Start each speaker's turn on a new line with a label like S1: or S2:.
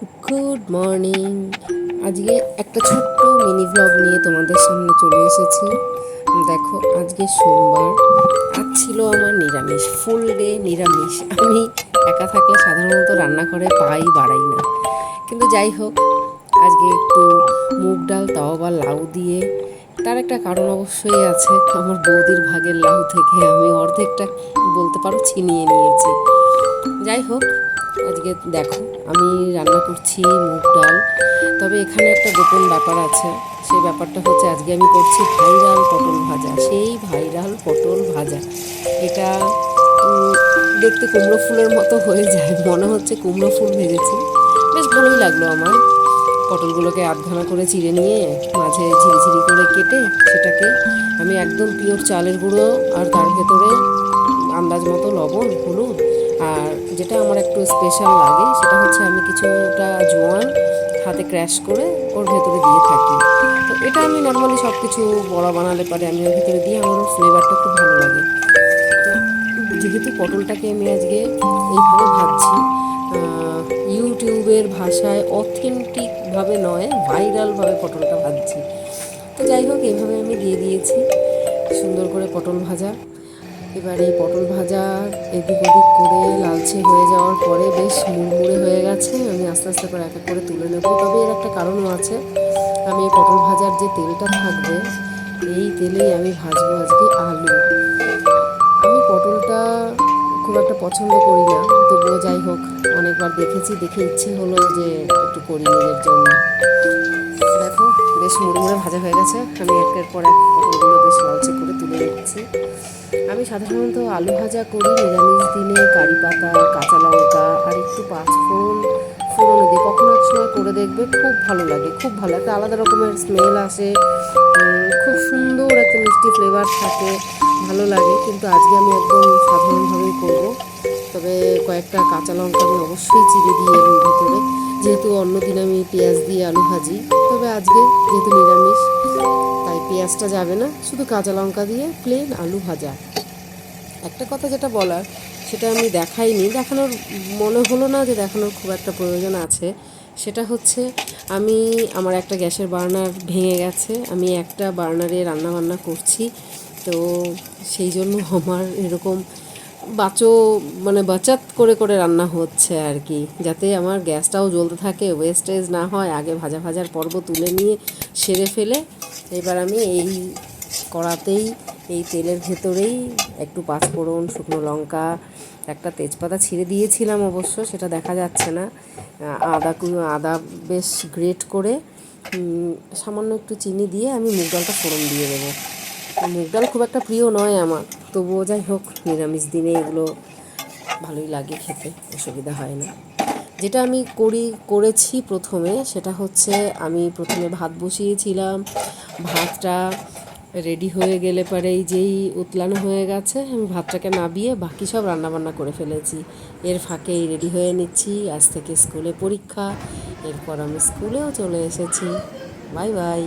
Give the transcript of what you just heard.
S1: Good morning. আজকে একটা ছোট্ট মিনি ব্লগ নিয়ে তোমাদের সামনে চলে এসেছি। দেখো, আজকে সোমবার, আজ ছিল আমার নিরামিষ, ফুল ডে নিরামিষ। আমি একা থাকলে সাধারণত রান্নাঘরে পাই বাড়াই না, কিন্তু যাই হোক, আজকে একটু মুগ ডাল তাও বা লাউ দিয়ে, তার একটা কারণ অবশ্যই আছে। আমার বৌদির ভাগের লাউ থেকে আমি অর্ধেকটা বলতে পারো ছিনিয়ে নিয়েছি। যাই হোক, আজকে দেখো আমি রান্না করছি মুগ ডাল। তবে এখানে একটা গোপন ব্যাপার আছে। সেই ব্যাপারটা হচ্ছে, আজকে আমি করছি ভাইরাল পটল ভাজা। সেই ভাইরাল পটল ভাজা, এটা দেখতে কুমড়ো ফুলের মতো হয়ে যায়, মনে হচ্ছে কুমড়ো ফুল ভেজেছি। বেশ ভালোই লাগলো আমার। পটলগুলোকে আধখানা করে চিড়ে নিয়ে মাঝে ঝিরিঝিরি করে কেটে সেটাকে আমি একদম পিওর চালের গুঁড়ো আর তার ভেতরে আন্দাজ মতো লবণ, হলুদ, আর যেটা আমার একটু স্পেশাল লাগে সেটা হচ্ছে আমি কিছুটা জোয়ান হাতে ক্র্যাশ করে ওর ভেতরে দিয়ে থাকি। তো এটা আমি নর্মালি সব কিছু বড়া বানালে পারে আমি ওর ভেতরে দিয়ে, আমার ওর ফ্লেভারটা খুব ভালো লাগে। তো যেহেতু পটলটাকে আমি আজকে এইভাবে ভাজছি, ইউটিউবের ভাষায় অথেন্টিকভাবে নয়, ভাইরালভাবে পটলটা ভাজছি। তো যাই হোক, এইভাবে আমি দিয়ে দিয়েছি সুন্দর করে পটল ভাজা। এবার এই পটল ভাজা এদিক ওদিক করে লালচে হয়ে যাওয়ার পরে বেশ মুড়মুড়ে হয়ে গেছে, আমি আস্তে আস্তে করে এক এক করে তুলে নেব। তবে এর একটা কারণও আছে, আমি এই পটল ভাজার যে তেলটা থাকবে, এই তেলেই আমি ভাজবো আজকে আলু। আমি পটলটা খুব একটা পছন্দ করি না, তবুও যাই হোক, অনেকবার দেখেছি, দেখে ইচ্ছে হলো যে একটু করি নিজের জন্য। দেখো, বেশ মুড়মুড়ে ভাজা হয়ে গেছে, আমি একের পর এক পটলগুলো বেশ লালচে করে তুলে নিচ্ছি। আমি সাধারণত আলু ভাজা করি নিরামিষ দিনে কারি পাতা, কাঁচা লঙ্কা আর একটু পাঁচফোড়ন ফোড়নে দিই। কখনো এক সময় করে দেখবে, খুব ভালো লাগে, খুব ভালো একটা আলাদা রকমের স্মেল আসে, খুব সুন্দর একটা মিষ্টি ফ্লেভার থাকে, ভালো লাগে। কিন্তু আজকে আমি একদম সাধারণভাবেই করব। তবে কয়েকটা কাঁচা লঙ্কা আমি অবশ্যই চিড়ে দিই এর ভিতরে, যেহেতু অন্যদিন আমি পেঁয়াজ দিয়ে আলু ভাজি। তবে আজকে যেহেতু নিরামিষ, তাই পেঁয়াজটা যাবে না, শুধু কাঁচা লঙ্কা দিয়ে প্লেন আলু ভাজা। একটা কথা যেটা বলার, সেটা আমি দেখাইনি, দেখানোর মনে হলো না যে দেখানোর খুব একটা প্রয়োজন আছে। সেটা হচ্ছে, আমি আমার একটা গ্যাসের বার্নার ভেঙে গেছে, আমি একটা বার্নারে রান্নাবান্না করছি। তো সেই জন্য আমার এরকম বাচাত করে করে রান্না হচ্ছে আর কি, যাতে আমার গ্যাসটাও জ্বলতে থাকে, ওয়েস্টেজ না হয়। আগে ভাজা ভাজার পর্ব তুলে নিয়ে সেরে ফেলে এবার আমি এই কড়াতেই, এই তেলের ভেতরেই একটু পাঁচফোড়ন, শুকনো লঙ্কা, একটা তেজপাতা ছিঁড়ে দিয়েছিলাম, অবশ্য সেটা দেখা যাচ্ছে না, আদা বেশ গ্রেট করে, সামান্য একটু চিনি দিয়ে আমি মুগ ডালটা ফোড়ন দিয়ে দেবো। মুগ ডাল খুব একটা প্রিয় নয় আমার, তবুও যাই হোক, নিরামিষ দিনে এগুলো ভালোই লাগে খেতে, অসুবিধা হয় না। যেটা আমি করেছি প্রথমে, সেটা হচ্ছে আমি প্রথমে ভাত বসিয়েছিলাম। ভাতটা রেডি হয়ে গেলে পরেই, যেই উতলানো হয়ে গেছে, আমি ভাতটাকে নাবিয়ে বাকি সব রান্নাবান্না করে ফেলেছি। এর ফাঁকেই রেডি হয়ে নিচ্ছি, আজ থেকে স্কুলে পরীক্ষা, এরপর আমি স্কুলেও চলে এসেছি। Bye bye.